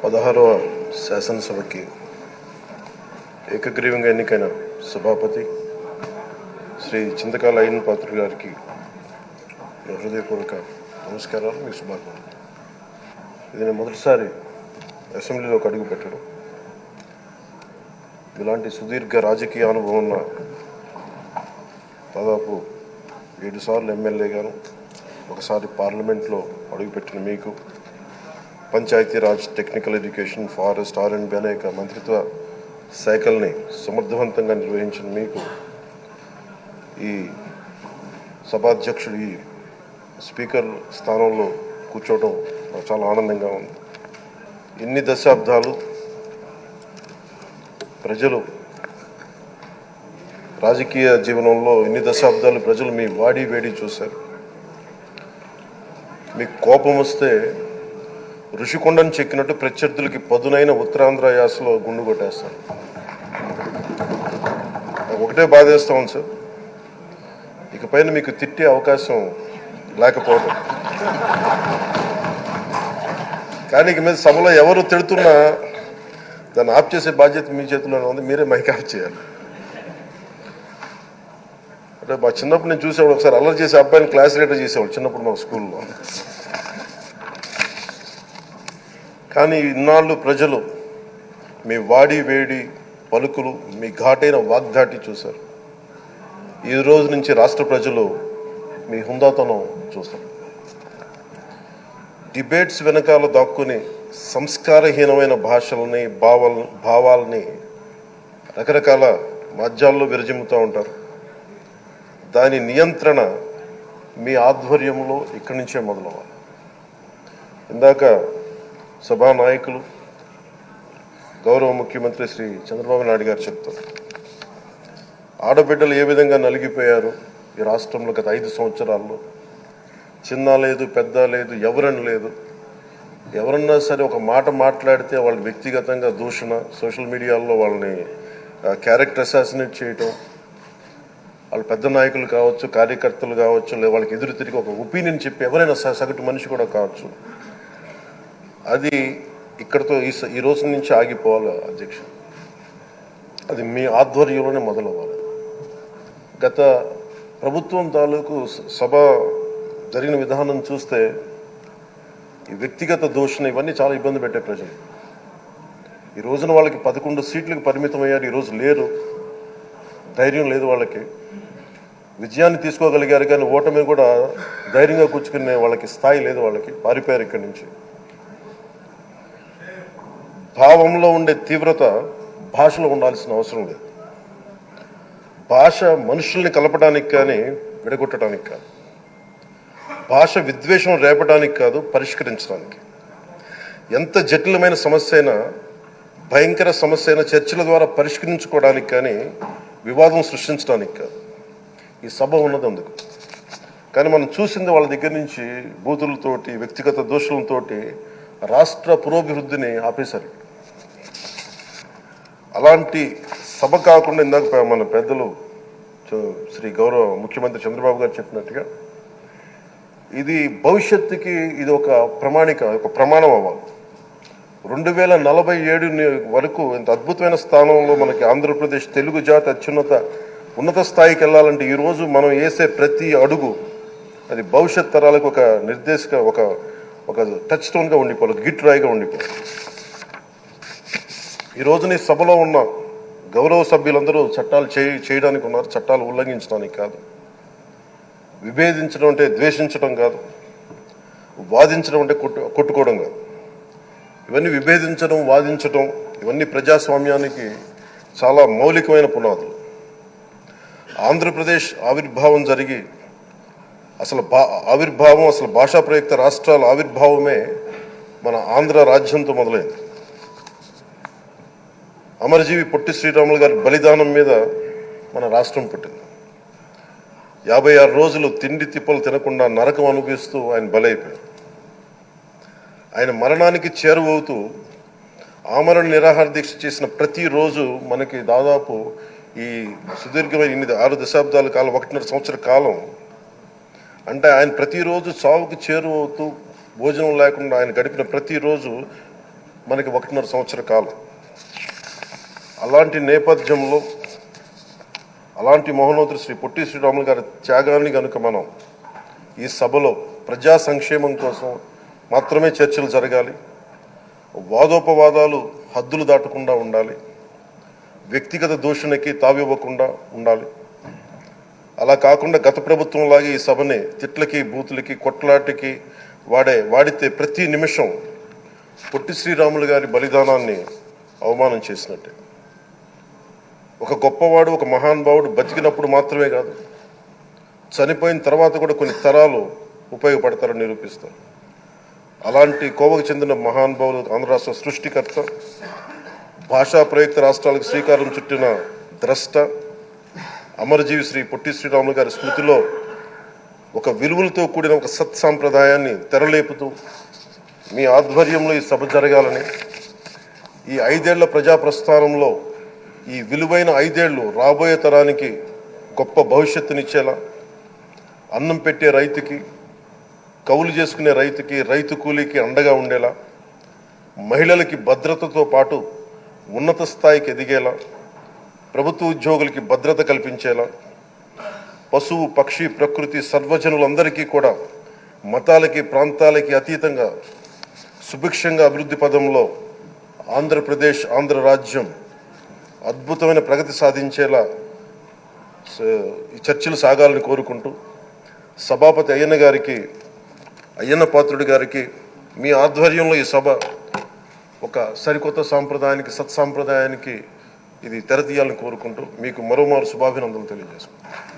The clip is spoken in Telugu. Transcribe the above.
16వ శాసనసభకి ఏకగ్రీవంగా ఎన్నికైన సభాపతి శ్రీ చింతకాయల అయ్యన్న పాత్రుడు గారికి హృదయపూర్వక నమస్కారాలు, మీ శుభాకాంక్షలు. ఇది నేను మొదటిసారి అసెంబ్లీలోకి అడుగు పెట్టడం. ఇలాంటి సుదీర్ఘ రాజకీయ అనుభవం ఉన్న దాదాపు 7 సార్లు ఎమ్మెల్యేగాను, ఒకసారి పార్లమెంట్లో అడుగుపెట్టిన మీకు, Panchayati Raj, technical education, forest, R&B అనేక మంత్రిత్వ శాఖల్ని సమర్థవంతంగా నిర్వహించిన మీకు ఈ సభాధ్యక్షుడు, ఈ స్పీకర్ స్థానంలో కూర్చోవడం నాకు చాలా ఆనందంగా ఉంది. ఇన్ని దశాబ్దాలు ప్రజలు రాజకీయ జీవనంలో ప్రజలు మీ వాడి వేడి చూశారు. మీకు కోపం వస్తే ఋషికొండను చెక్కినట్టు ప్రత్యర్థులకి పదునైన ఉత్తరాంధ్ర యాసలో గుండు కొట్టేస్తారు. ఒకటే బాధేస్తా ఉంది సార్, ఇకపైన మీకు తిట్టే అవకాశం లేకపోవడం. కానీ ఇక మీద సభలో ఎవరు తిడుతున్నా దాన్ని ఆఫ్ చేసే బాధ్యత మీ చేతిలోనే ఉంది. మీరే మైక్ ఆఫ్ చేయాలి. అంటే మా చిన్నప్పుడు నేను చూసేవాడు, ఒకసారి అల్లరి చేసే అబ్బాయిని క్లాస్ లీడర్ చేసేవాడు చిన్నప్పుడు మా స్కూల్లో. కానీ ఇన్నాళ్ళు ప్రజలు మీ వాడి వేడి పలుకులు, మీ ఘాటైన వాగ్దాటి చూశారు. ఈ రోజు నుంచి రాష్ట్ర ప్రజలు మీ హుందాతనం చూస్తారు. డిబేట్స్ వెనకాల దాక్కుని సంస్కారహీనమైన భాషల్ని, భావాల్ని రకరకాల మాధ్యాల్లో విరజిమ్ముతూ ఉంటారు. దాని నియంత్రణ మీ ఆధ్వర్యంలో ఇక్కడి నుంచే మొదలవ్వాలి. ఇందాక సభానాయకులు, గౌరవ ముఖ్యమంత్రి శ్రీ చంద్రబాబు నాయుడు గారు చెప్తారు, ఆడబిడ్డలు ఏ విధంగా నలిగిపోయారు ఈ రాష్ట్రంలో గత 5 సంవత్సరాల్లో. చిన్న లేదు, పెద్ద లేదు, ఎవరని లేదు. ఎవరన్నా సరే ఒక మాట మాట్లాడితే వాళ్ళు వ్యక్తిగతంగా దూషణ, సోషల్ మీడియాలో వాళ్ళని క్యారెక్టర్ అసాసినేట్ చేయటం, వాళ్ళు పెద్ద నాయకులు కావచ్చు, కార్యకర్తలు కావచ్చు, లేదా వాళ్ళకి ఎదురు తిరిగి ఒక ఒపీనియన్ చెప్పి ఎవరైనా సగటు మనిషి కూడా కావచ్చు, అది ఇక్కడితో ఈ రోజు నుంచి ఆగిపోవాలి అధ్యక్ష. అది మీ ఆధ్వర్యంలోనే మొదలవ్వాలి. గత ప్రభుత్వం తాలూకు సభ జరిగిన విధానం చూస్తే ఈ వ్యక్తిగత దూషణ ఇవన్నీ చాలా ఇబ్బంది పెట్టే ప్రజలు. ఈ రోజున వాళ్ళకి 11 సీట్లకు పరిమితం అయ్యారు. ఈరోజు లేరు, ధైర్యం లేదు వాళ్ళకి. విజయాన్ని తీసుకోగలిగారు కానీ ఓటమిని కూడా ధైర్యంగా కూర్చుకునే వాళ్ళకి స్థాయి లేదు. వాళ్ళకి పారిపోయారు ఇక్కడి నుంచి. భావంలో ఉండే తీవ్రత భాషలో ఉండాల్సిన అవసరం లేదు. భాష మనుషుల్ని కలపడానికి కానీ విడగొట్టడానికి కాదు. భాష విద్వేషం రేపడానికి కాదు, పరిష్కరించడానికి. ఎంత జటిలమైన సమస్య అయినా, భయంకర సమస్య అయినా చర్చల ద్వారా పరిష్కరించుకోవడానికి కానీ వివాదం సృష్టించడానికి కాదు. ఈ సభ ఉన్నది అందుకు. కానీ మనం చూసింది వాళ్ళ దగ్గర నుంచి బూతులతోటి, వ్యక్తిగత దోషులతోటి రాష్ట్ర పురోభివృద్ధిని ఆపేశారు. అలాంటి సభ కాకుండా ఇందాక మన పెద్దలు శ్రీ గౌరవ ముఖ్యమంత్రి చంద్రబాబు గారు చెప్పినట్టుగా ఇది భవిష్యత్తుకి ఇది ఒక ప్రమాణం అవ్వాలి. 2047 వరకు ఇంత అద్భుతమైన స్థానంలో మనకి ఆంధ్రప్రదేశ్ తెలుగు జాతి ఉన్నత స్థాయికి వెళ్ళాలంటే ఈరోజు మనం వేసే ప్రతి అడుగు అది భవిష్యత్ తరాలకు ఒక నిర్దేశక, ఒక టచ్ స్టోన్గా ఉండిపోవాలి, గిట్ రాయిగా ఉండిపోవాలి. ఈ రోజున ఈ సభలో ఉన్న గౌరవ సభ్యులందరూ చట్టాలు చేయడానికి ఉన్నారు, చట్టాలు ఉల్లంఘించడానికి కాదు. విభేదించడం అంటే ద్వేషించడం కాదు, వాదించడం అంటే కొట్టుకోవడం కాదు. ఇవన్నీ విభేదించడం, వాదించడం ఇవన్నీ ప్రజాస్వామ్యానికి చాలా మౌలికమైన పునాదులు. ఆంధ్రప్రదేశ్ ఆవిర్భావం జరిగి అసలు భాషా ప్రయుక్త రాష్ట్రాల ఆవిర్భావమే మన ఆంధ్ర రాజ్యంతో మొదలైంది. అమరజీవి పొట్టి శ్రీరాములు గారి బలిదానం మీద మన రాష్ట్రం పుట్టింది. 56 రోజులు తిండి తిప్పలు తినకుండా నరకం అనుభవిస్తూ ఆయన బలైపోయారు. ఆయన మరణానికి చేరువవుతూ ఆమరణ నిరాహార దీక్ష చేసిన ప్రతిరోజు మనకి దాదాపు ఈ సుదీర్ఘమైన 6 దశాబ్దాల కాలం, 1.5 సంవత్సర కాలం అంటే ఆయన ప్రతిరోజు చావుకి చేరువవుతూ భోజనం లేకుండా ఆయన గడిపిన ప్రతిరోజు మనకి 1.5 సంవత్సర కాలం. అలాంటి నేపథ్యంలో అలాంటి మహోన్నతుడు శ్రీ పొట్టి శ్రీరాములు గారి త్యాగాన్ని కనుక మనం ఈ సభలో ప్రజా సంక్షేమం కోసం మాత్రమే చర్చలు జరగాలి, వాదోపవాదాలు హద్దులు దాటకుండా ఉండాలి, వ్యక్తిగత దూషణకి తావివ్వకుండా ఉండాలి. అలా కాకుండా గత ప్రభుత్వంలాగే ఈ సభని తిట్లకి బూతులకి కొట్లాటికి వాడితే ప్రతి నిమిషం పొట్టి శ్రీరాములు గారి బలిదానాన్ని అవమానం చేసినట్టే. ఒక గొప్పవాడు, ఒక మహానుభావుడు బతికినప్పుడు మాత్రమే కాదు, చనిపోయిన తర్వాత కూడా కొన్ని తరాలు ఉపయోగపడతారని నిరూపిస్తారు. అలాంటి కోవకు చెందిన మహానుభావులు ఆంధ్ర రాష్ట్ర సృష్టికర్త, భాషా ప్రయుక్త రాష్ట్రాలకు శ్రీకారం చుట్టిన ద్రష్ట, అమరజీవి శ్రీ పొట్టి శ్రీరాములు గారి స్మృతిలో ఒక విలువలతో కూడిన ఒక సత్సాంప్రదాయాన్ని తెరలేపుతూ మీ ఆధ్వర్యంలో ఈ సభ జరగాలని, ఈ 5 ఏళ్ల ప్రజాప్రస్థానంలో ఈ విలువైన 5 ఏళ్ళు రాబోయే తరానికి గొప్ప భవిష్యత్తునిచ్చేలా, అన్నం పెట్టే రైతుకి, కౌలు చేసుకునే రైతుకి, రైతు కూలీకి అండగా ఉండేలా, మహిళలకి భద్రతతో పాటు ఉన్నత స్థాయికి ఎదిగేలా, ప్రభుత్వ ఉద్యోగులకి భద్రత కల్పించేలా, పశువు పక్షి ప్రకృతి సర్వజనులందరికీ కూడా మతాలకి ప్రాంతాలకి అతీతంగా సుభిక్షంగా అభివృద్ధి పదంలో ఆంధ్రప్రదేశ్, ఆంధ్ర రాజ్యం అద్భుతమైన ప్రగతి సాధించేలా ఈ చర్చలు సాగాలని కోరుకుంటూ, సభాపతి అయ్యన్న పాత్రుడి గారికి మీ ఆధ్వర్యంలో ఈ సభ ఒక సరికొత్త సాంప్రదాయానికి, సత్సాంప్రదాయానికి ఇది తెరతీయాలని కోరుకుంటూ మీకు మరోమారు శుభాభినందనలు తెలియజేసుకుంటాను.